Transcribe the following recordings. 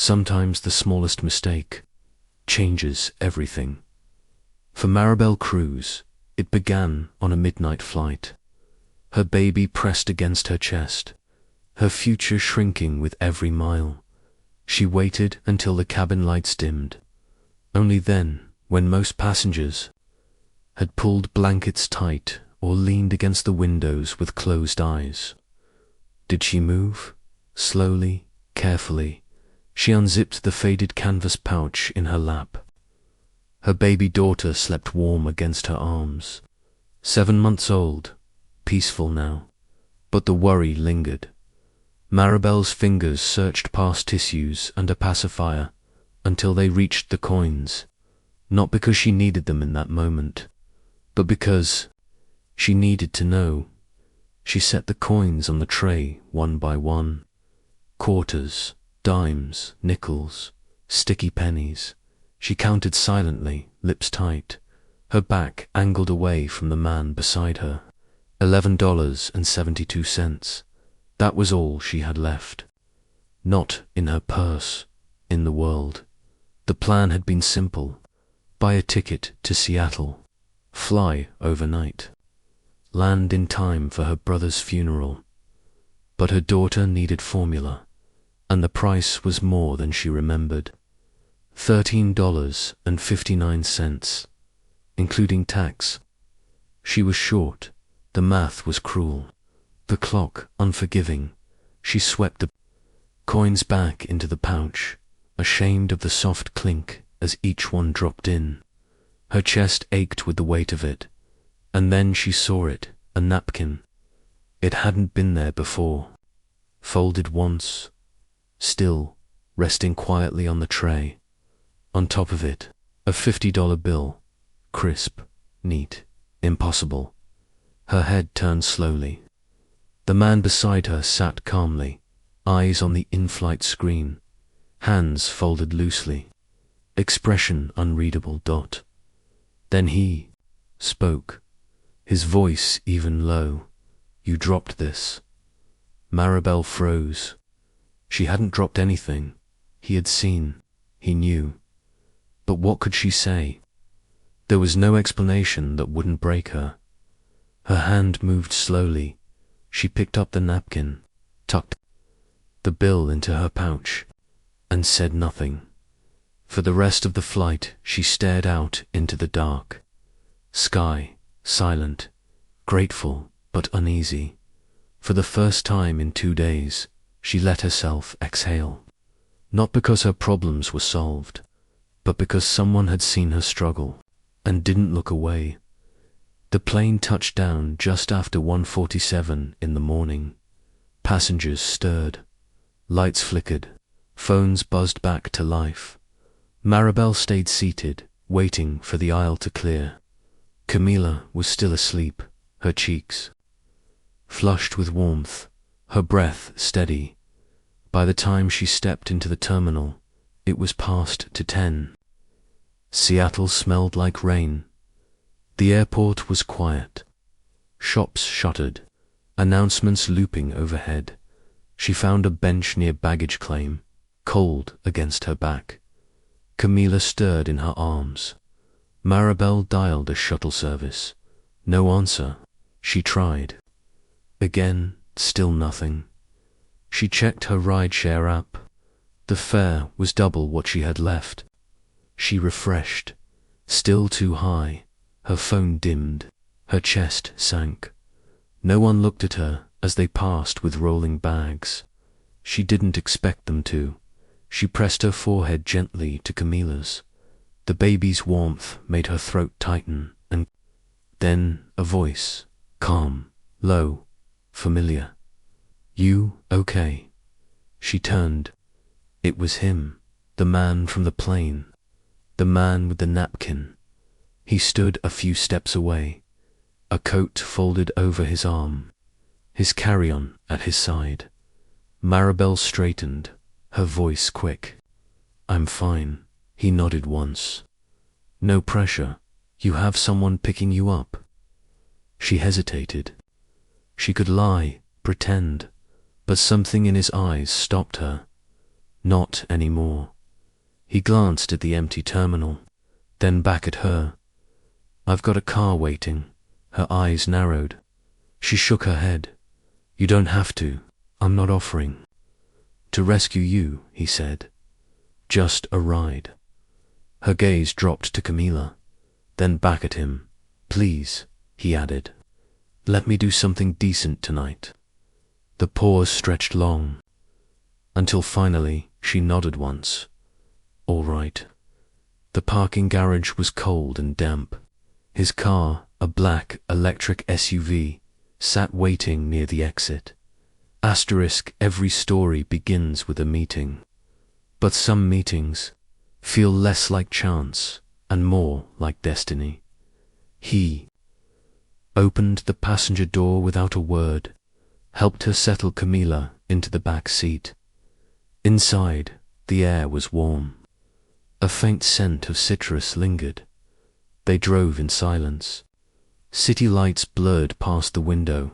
Sometimes the smallest mistake changes everything. For Maribel Cruz, it began on a midnight flight. Her baby pressed against her chest, her future shrinking with every mile. She waited until the cabin lights dimmed. Only then, when most passengers had pulled blankets tight or leaned against the windows with closed eyes, did she move. Slowly, carefully, she unzipped the faded canvas pouch in her lap. Her baby daughter slept warm against her arms. 7 months old, peaceful now, but the worry lingered. Maribel's fingers searched past tissues and a pacifier until they reached the coins, not because she needed them in that moment, but because she needed to know. She set the coins on the tray one by one. Quarters, dimes, nickels, sticky pennies. She counted silently, lips tight, her back angled away from the man beside her. $11.72. That was all she had left. Not in her purse, in the world. The plan had been simple. Buy a ticket to Seattle. Fly overnight. Land in time for her brother's funeral. But her daughter needed formula, and the price was more than she remembered. $13.59, including tax. She was short. The math was cruel. The clock unforgiving. She swept the coins back into the pouch, ashamed of the soft clink as each one dropped in. Her chest ached with the weight of it, and then she saw it, a napkin. It hadn't been there before. Folded once, still, resting quietly on the tray. On top of it, a $50 bill, crisp, neat, impossible. Her head turned slowly. The man beside her sat calmly, eyes on the in-flight screen, hands folded loosely, expression unreadable. Then he spoke, his voice even low. "You dropped this." Maribel froze. She hadn't dropped anything. He had seen, he knew. But what could she say? There was no explanation that wouldn't break her. Her hand moved slowly. She picked up the napkin, tucked the bill into her pouch, and said nothing. For the rest of the flight, she stared out into the dark. Sky, silent, grateful but uneasy. For the first time in 2 days, she let herself exhale. Not because her problems were solved, but because someone had seen her struggle and didn't look away. The plane touched down just after 1:47 in the morning. Passengers stirred. Lights flickered. Phones buzzed back to life. Maribel stayed seated, waiting for the aisle to clear. Camila was still asleep, her cheeks flushed with warmth, her breath steady. By the time she stepped into the terminal, it was past 10. Seattle smelled like rain. The airport was quiet. Shops shuttered, announcements looping overhead. She found a bench near baggage claim, cold against her back. Camila stirred in her arms. Maribel dialed a shuttle service. No answer. She tried. Again, still nothing. She checked her rideshare app. The fare was double what she had left. She refreshed. Still too high. Her phone dimmed. Her chest sank. No one looked at her as they passed with rolling bags. She didn't expect them to. She pressed her forehead gently to Camila's. The baby's warmth made her throat tighten, and then a voice, calm, low, familiar. "You okay?" She turned. It was him, the man from the plane, the man with the napkin. He stood a few steps away, a coat folded over his arm, his carry-on at his side. Maribel straightened, her voice quick. "I'm fine." He nodded once. "No pressure. You have someone picking you up." She hesitated. She could lie, pretend, but something in his eyes stopped her. Not anymore. He glanced at the empty terminal, then back at her. I've got a car waiting. Her eyes narrowed. She shook her head. You don't have to. I'm not offering to rescue you, he said. Just a ride. Her gaze dropped to Camila, then back at him. Please, he added. Let me do something decent tonight. The pause stretched long, until finally she nodded once. All right. The parking garage was cold and damp. His car, a black electric SUV, sat waiting near the exit. Every story begins with a meeting. But some meetings feel less like chance and more like destiny. He opened the passenger door without a word, helped her settle Camila into the back seat. Inside, the air was warm. A faint scent of citrus lingered. They drove in silence. City lights blurred past the window.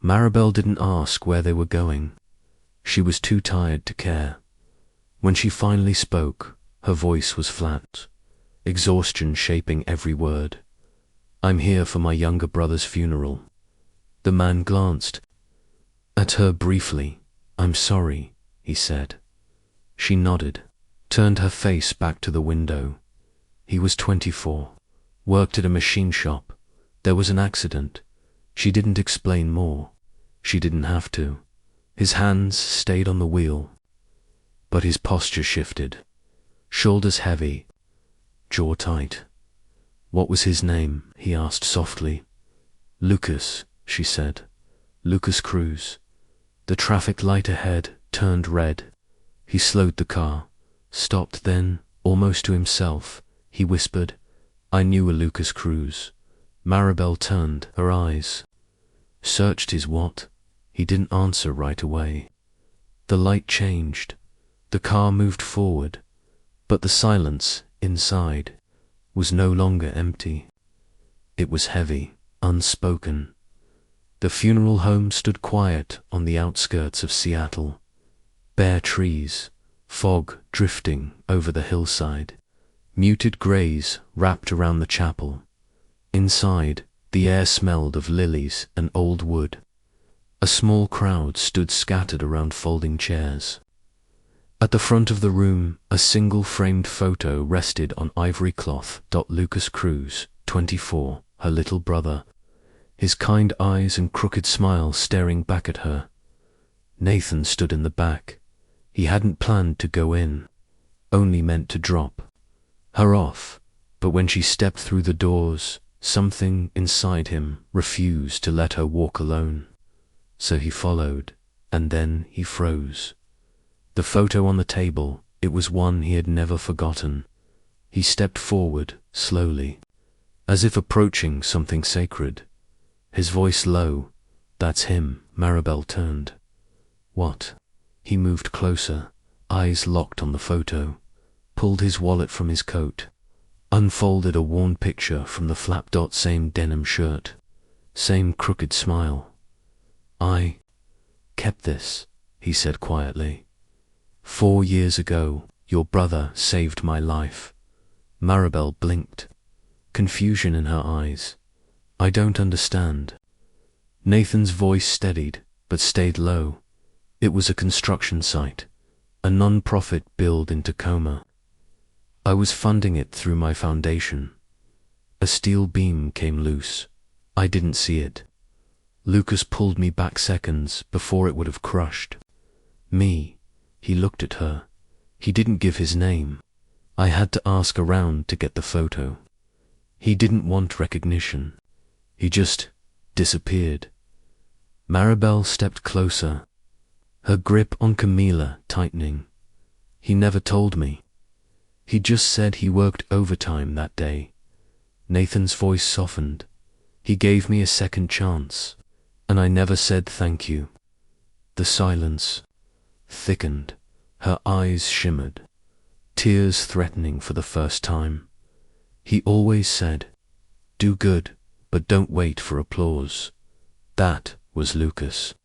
Maribel didn't ask where they were going. She was too tired to care. When she finally spoke, her voice was flat, exhaustion shaping every word. I'm here for my younger brother's funeral. The man glanced at her briefly. I'm sorry, he said. She nodded, turned her face back to the window. He was 24, worked at a machine shop. There was an accident. She didn't explain more. She didn't have to. His hands stayed on the wheel, but his posture shifted. Shoulders heavy, jaw tight. What was his name? He asked softly. Lucas, she said. Lucas Cruz. The traffic light ahead turned red. He slowed the car, stopped, then, almost to himself, he whispered, I knew a Lucas Cruz. Maribel turned her eyes. Searched his what? He didn't answer right away. The light changed. The car moved forward, but the silence inside was no longer empty. It was heavy, unspoken. The funeral home stood quiet on the outskirts of Seattle. Bare trees, fog drifting over the hillside, muted grays wrapped around the chapel. Inside, the air smelled of lilies and old wood. A small crowd stood scattered around folding chairs. At the front of the room, a single framed photo rested on ivory cloth. Lucas Cruz, 24, her little brother, his kind eyes and crooked smile staring back at her. Nathan stood in the back. He hadn't planned to go in, only meant to drop her off, but when she stepped through the doors, something inside him refused to let her walk alone. So he followed, and then he froze. The photo on the table, it was one he had never forgotten. He stepped forward, slowly, as if approaching something sacred. His voice low. That's him. Maribel turned. What? He moved closer, eyes locked on the photo, pulled his wallet from his coat, unfolded a worn picture from the flap. Same denim shirt, same crooked smile. I kept this, he said quietly. 4 years ago, your brother saved my life. Maribel blinked, confusion in her eyes. I don't understand. Nathan's voice steadied, but stayed low. It was a construction site, a non-profit build in Tacoma. I was funding it through my foundation. A steel beam came loose. I didn't see it. Lucas pulled me back seconds before it would have crushed me. He looked at her. He didn't give his name. I had to ask around to get the photo. He didn't want recognition. He just disappeared. Maribel stepped closer, her grip on Camila tightening. He never told me. He just said he worked overtime that day. Nathan's voice softened. He gave me a second chance, and I never said thank you. The silence thickened. Her eyes shimmered, tears threatening for the first time. He always said, do good, but don't wait for applause. That was Lucas.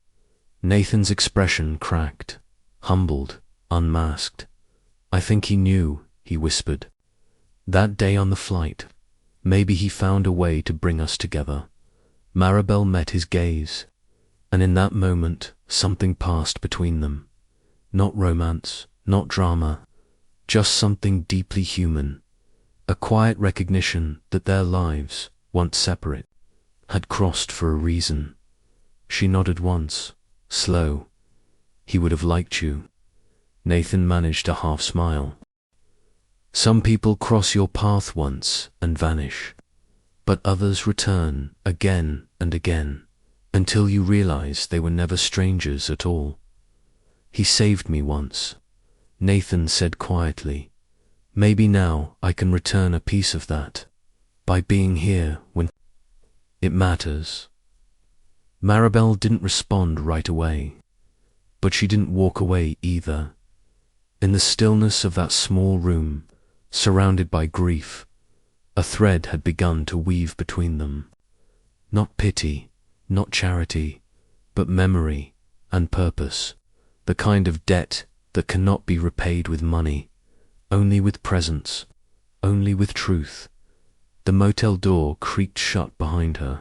Nathan's expression cracked, humbled, unmasked. I think he knew, he whispered. That day on the flight, maybe he found a way to bring us together. Maribel met his gaze, and in that moment, something passed between them. Not romance, not drama, just something deeply human. A quiet recognition that their lives, once separate, had crossed for a reason. She nodded once, slow. He would have liked you. Nathan managed a half smile. Some people cross your path once and vanish, but others return again and again, until you realize they were never strangers at all. He saved me once, Nathan said quietly. Maybe now I can return a piece of that, by being here when it matters. Maribel didn't respond right away, but she didn't walk away either. In the stillness of that small room, surrounded by grief, a thread had begun to weave between them. Not pity, not charity, but memory and purpose, the kind of debt that cannot be repaid with money, only with presence, only with truth. The motel door creaked shut behind her.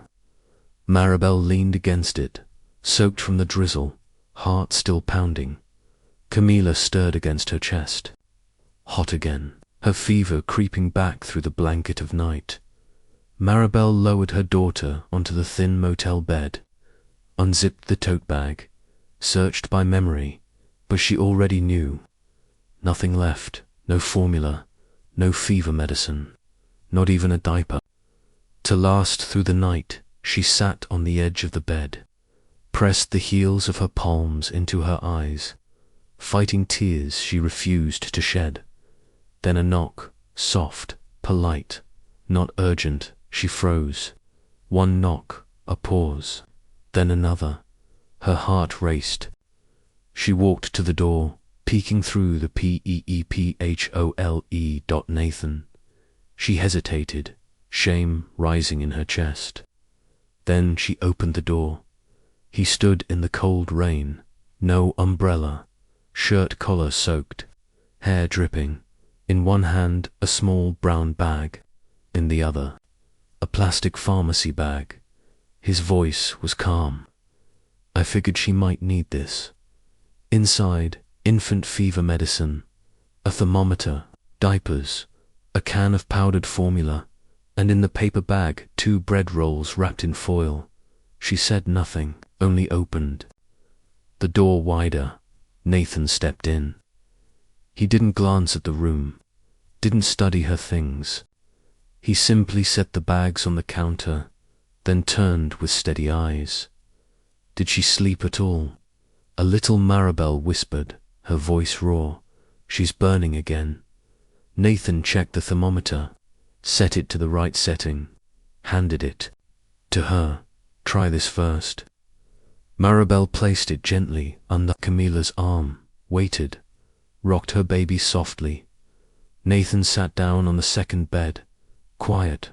Maribel leaned against it, soaked from the drizzle, heart still pounding. Camila stirred against her chest. Hot again, her fever creeping back through the blanket of night. Maribel lowered her daughter onto the thin motel bed, unzipped the tote bag, searched by memory, but she already knew. Nothing left, no formula, no fever medicine, not even a diaper. To last through the night, she sat on the edge of the bed, pressed the heels of her palms into her eyes, fighting tears she refused to shed. Then a knock, soft, polite, not urgent. She froze. One knock, a pause, then another. Her heart raced. She walked to the door, peeking through the peephole. Nathan. She hesitated, shame rising in her chest. Then she opened the door. He stood in the cold rain, no umbrella, shirt collar soaked, hair dripping. In one hand a small brown bag, in the other a plastic pharmacy bag. His voice was calm. I figured she might need this. Inside, infant fever medicine, a thermometer, diapers, a can of powdered formula, and in the paper bag 2 bread rolls wrapped in foil. She said nothing, only opened. The door wider. Nathan stepped in. He didn't glance at the room, didn't study her things. He simply set the bags on the counter, then turned with steady eyes. Did she sleep at all? A little, Maribel whispered, her voice raw. She's burning again. Nathan checked the thermometer, set it to the right setting, handed it to her. Try this first. Maribel placed it gently under Camila's arm, waited, rocked her baby softly. Nathan sat down on the second bed, quiet,